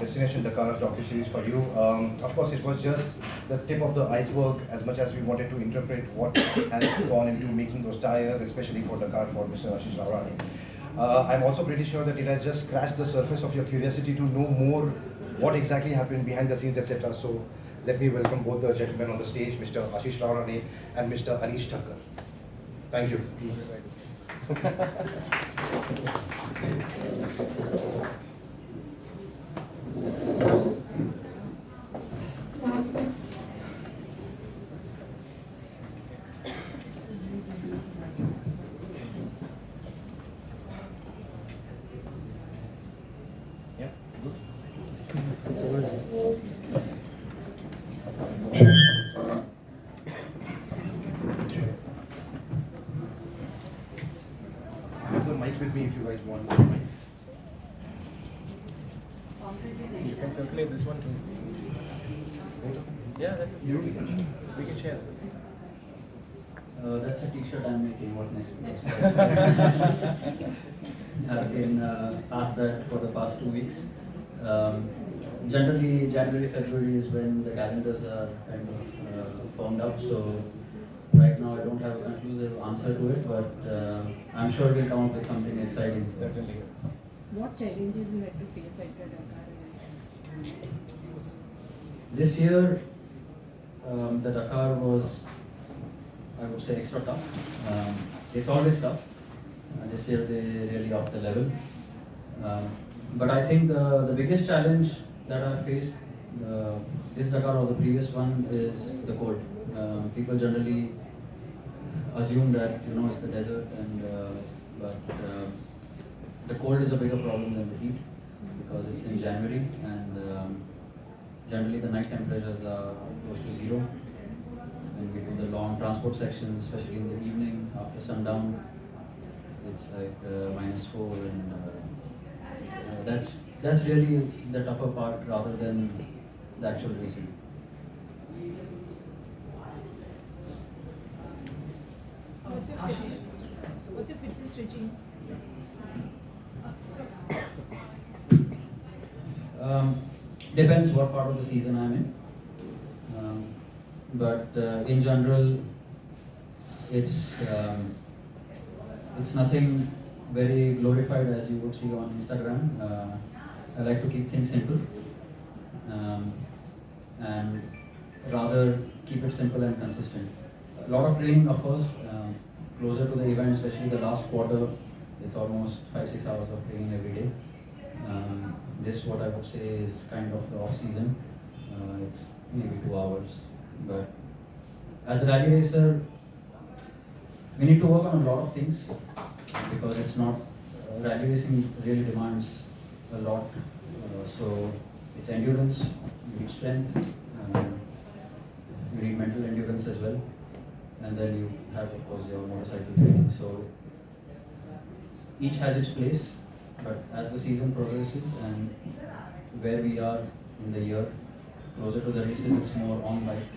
Destination Dakar docu-series for you. Of course, it was just the tip of the iceberg as much as we wanted to interpret what has gone into making those tires, especially for Dakar for Mr. Ashish Raorane. I'm also pretty sure that it has just scratched the surface of your curiosity to know more what exactly happened behind the scenes, etc. So let me welcome both the gentlemen on the stage, Mr. Ashish Raorane and Mr. Anish Thakkar. Thank you. I have the mic with me if you guys want. You can circulate this one too. Yeah, that's okay. We can share. That's a t-shirt I'm making. What next? I've been asked that for the past 2 weeks. Generally, January, February is when the calendars are kind of formed up. So right now I don't have a conclusive answer to it, but I'm sure we'll come up with something exciting. Certainly. What challenges you had to face at the Dakar event? This year, the Dakar was, I would say, extra tough. It's always tough. This year they really upped the level. But I think the biggest challenge that I faced this Dakar or the previous one is the cold. People generally assume that it's the desert, but the cold is a bigger problem than the heat because it's in January and generally the night temperatures are close to zero. When we do the long transport sections, especially in the evening after sundown, it's like -4, and that's really the tougher part rather than the actual racing. What's your fitness regime? Depends what part of the season I'm in. But in general, it's nothing very glorified as you would see on Instagram. I like to keep things simple and rather keep it simple and consistent. A lot of training, of course. Closer to the event, especially the last quarter, it's almost 5-6 hours of training every day. This, what I would say, is kind of the off season. It's maybe 2 hours. But as a rally racer, we need to work on a lot of things because it's not rally racing really demands a lot. So it's endurance, you need strength, you need mental endurance as well, and then you have, of course, your motorcycle training. So each has its place, but as the season progresses and where we are in the year, closer to the races, it's more on bike.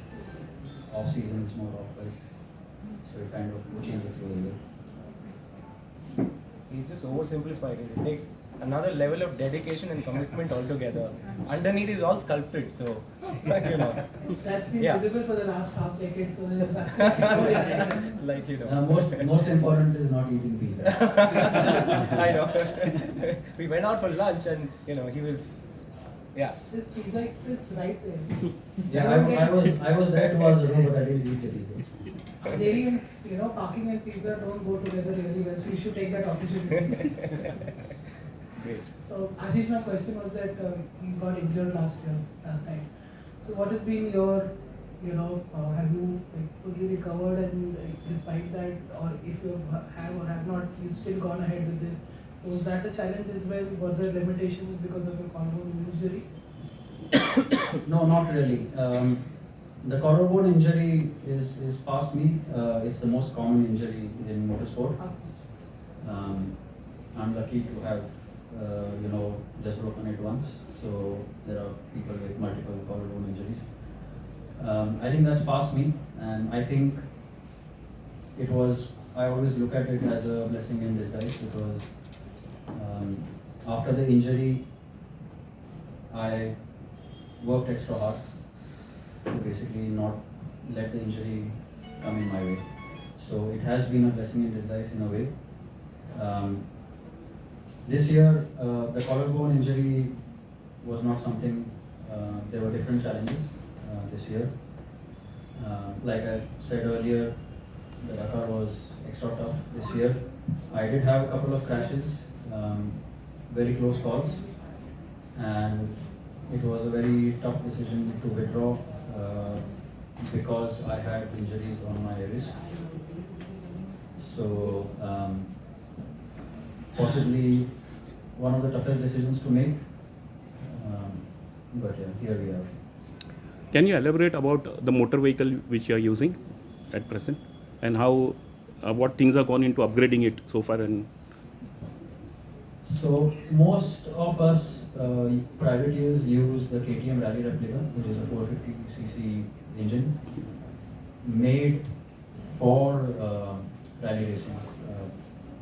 Off season, it's more off bike. So it kind of changes through the year. He's just oversimplified it. It takes another level of dedication and commitment altogether. Underneath is all sculpted, so That's been Yeah. visible for the last half decade, so there's absolutely like Most important is not eating pizza. I know. We went out for lunch and he was This Pizza Express right there. Yeah, I was there 2 hours ago, but I didn't eat the pizza. They even, parking and pizza don't go together really well, so you should take that opportunity. great. So, Ashish, my question was that you got injured last time. So, what has been your, have you fully recovered, and despite that, or if you have or have not, you still gone ahead with this? So, was that a challenge as well? Were there limitations because of your collarbone injury? No, not really. The collarbone injury is past me. It's the most common injury in motorsport. I'm lucky to have just broken it once. So there are people with multiple collarbone injuries. I think that's past me, and I think I always look at it as a blessing in disguise because after the injury, I worked extra hard to basically not let the injury come in my way. So it has been a blessing in disguise in a way. This year, the collarbone injury was not something, there were different challenges this year. Like I said earlier, the Dakar was extra tough this year. I did have a couple of crashes, very close calls, and it was a very tough decision to withdraw because I had injuries on my wrist. So possibly one of the toughest decisions to make, but yeah, here we are. Can you elaborate about the motor vehicle which you are using at present, and how what things are gone into upgrading it so far? And So most of us privateers use the KTM Rally Replica, which is a 450cc engine made for rally racing.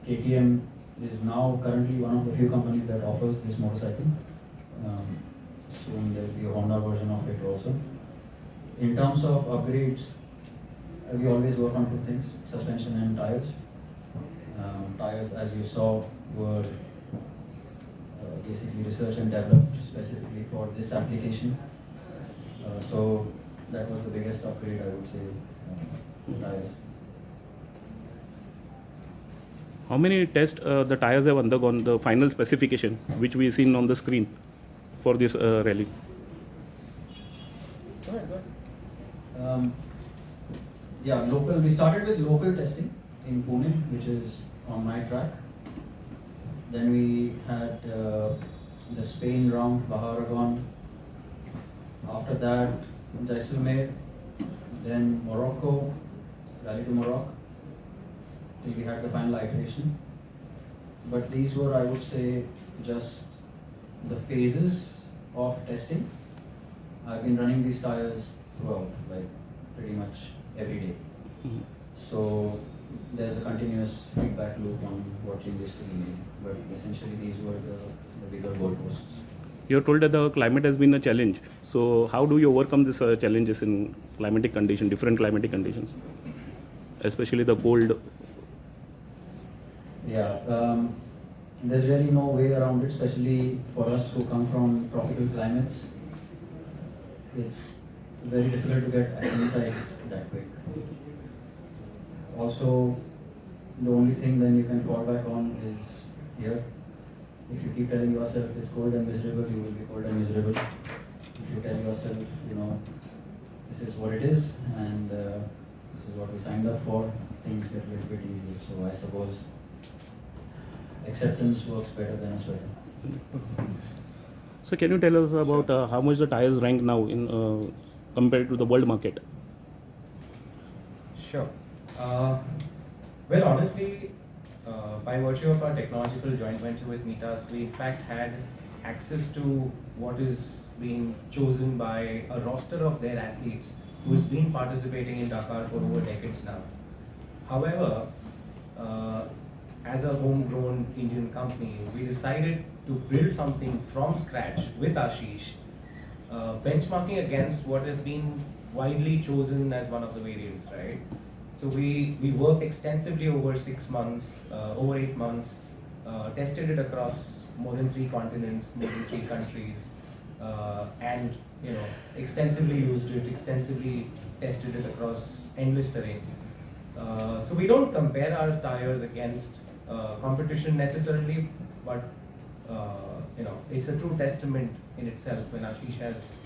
KTM is now currently one of the few companies that offers this motorcycle. Soon there will be a Honda version of it also. In terms of upgrades, we always work on two things: suspension and tires. Tires, as you saw, were basically researched and developed specifically for this application. So that was the biggest upgrade, I would say, tires. how many tests the tires have undergone, the final specification which we seen on the screen for this rally? Go ahead, go ahead. Yeah, local. We started with local testing in Pune, which is on my track. Then we had the Spain round, Baharagon. After that, Jaisalmer. Then Morocco, Rally to Morocco. Till we had the final iteration. But these were, I would say, just the phases of testing. I've been running these tires throughout, like pretty much every day. Mhm. So there's a continuous feedback loop on what changes to be made. But essentially these were the bigger goalposts. You're told that the climate has been a challenge. So how do you overcome these challenges in climatic conditions, different climatic conditions, especially the cold? Yeah, there's really no way around it, especially for us who come from tropical climates. It's very difficult to get acclimatized that quick. Also, the only thing then you can fall back on is here. If you keep telling yourself it's cold and miserable, you will be cold and miserable. If you tell yourself, this is what it is and this is what we signed up for, things get a little bit easier. So I suppose acceptance works better than a sweater. So can you tell us about how much the tires rank now in compared to the world market? Sure. Well, honestly, by virtue of our technological joint venture with Mitas, we in fact had access to what is being chosen by a roster of their athletes who's been participating in Dakar for over decades now. However, as a homegrown Indian company, we decided to build something from scratch with Ashish, benchmarking against what has been widely chosen as one of the variants, right? So we worked extensively over 6 months, over 8 months, tested it across more than 3 continents, more than 3 countries, and extensively used it, extensively tested it across endless terrains. So we don't compare our tires against competition necessarily, but it's a true testament in itself when Ashish has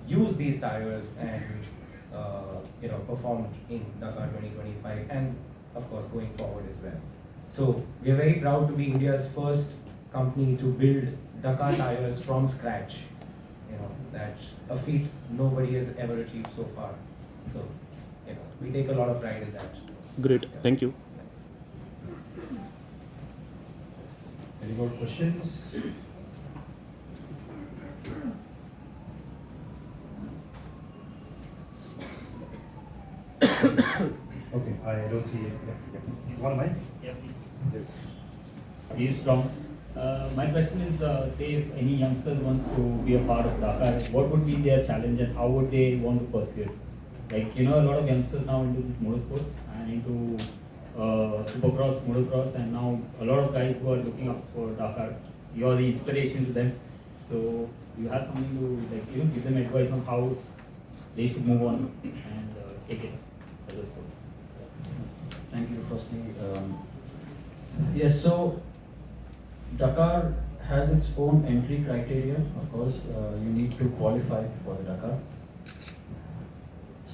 used these tires and performed in Dakar 2025 and of course going forward as well. So we are very proud to be India's first company to build Dakar tires from scratch. That's a feat nobody has ever achieved so far. So we take a lot of pride in that. Great, Yeah. thank you. Thanks. Any more questions? Okay, I don't see it. Yeah. You want a mic? Yeah, There. please from my question is, say if any youngsters wants to be a part of Dakar, what would be their challenge and how would they want to pursue it? Like, a lot of youngsters now into this motorsports and into supercross, motocross, and now a lot of guys who are looking up for Dakar. You are the inspiration to them. So you have something to like, give them advice on how they should move on and take it as a sport. Thank you, firstly. Yes, so Dakar has its own entry criteria. Of course, you need to qualify for the Dakar.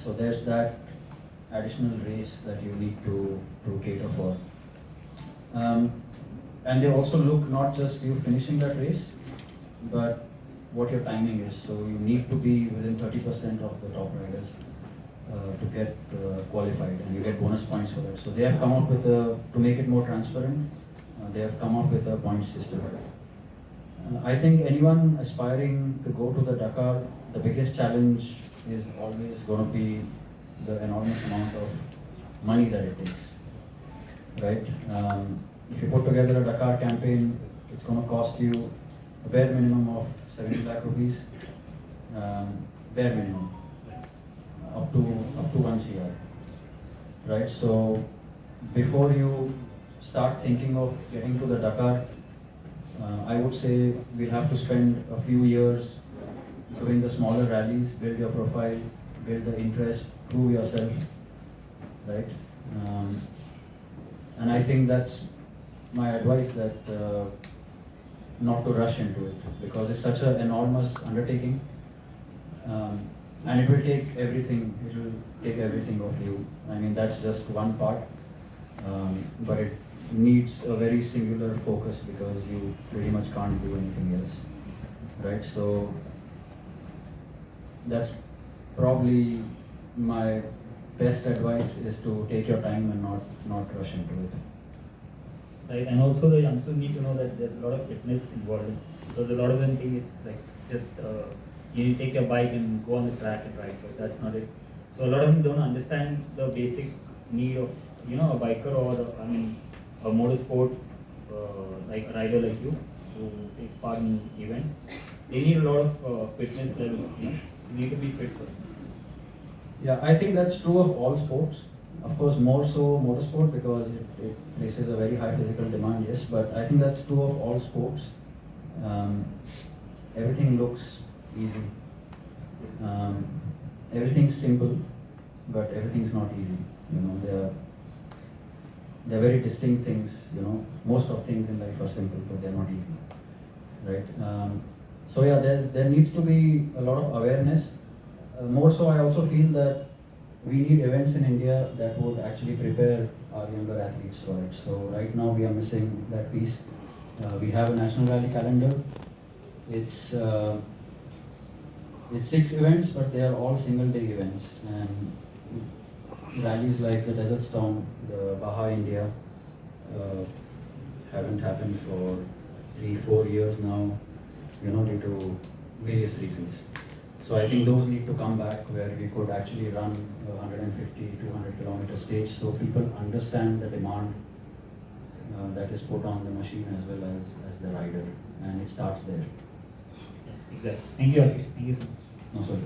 So there's that additional race that you need to cater for. And they also look not just you finishing that race, but what your timing is. So you need to be within 30% of the top riders to get qualified, and you get bonus points for that. So they have come up with to make it more transparent, they have come up with a point system. I think anyone aspiring to go to the Dakar, the biggest challenge is always going to be the enormous amount of money that it takes, right? If you put together a Dakar campaign, it's going to cost you a bare minimum of 70 lakh rupees, bare minimum, up to 1 CR, right? So before you start thinking of getting to the Dakar, I would say we'll have to spend a few years doing the smaller rallies, build your profile, build the interest, prove yourself, right? And I think that's my advice, that not to rush into it, because it's such an enormous undertaking, and it will take everything. It will take everything of you. I mean, that's just one part, but it needs a very singular focus because you pretty much can't do anything else, right? So that's probably my best advice, is to take your time and not rush into it. Right, and also the youngsters need to know that there's a lot of fitness involved, because a lot of them think it's like just you take your bike and go on the track and ride, but that's not it. So a lot of them don't understand the basic need of a biker or a motorsport like a rider like you who takes part in events. They need a lot of fitness level. You need to be fit first. Yeah, I think that's true of all sports. Of course, more so motorsport, because it places a very high physical demand, yes, but I think that's true of all sports. Everything looks easy. Everything's simple, but everything's not easy. They're very distinct things. Most of things in life are simple, but they're not easy, right? So yeah, there needs to be a lot of awareness. More so, I also feel that we need events in India that would actually prepare our younger athletes for it. So right now we are missing that piece. We have a national rally calendar. It's 6 events, but they are all single-day events. And rallies like the Desert Storm, the Baja India, haven't happened for 3-4 years now, due to various reasons. So I think those need to come back, where we could actually run a 150-200 kilometer stage, so people understand the demand that is put on the machine as well as the rider, and it starts there. Exactly. Thank you, Ashish. Thank you so much. No, sorry.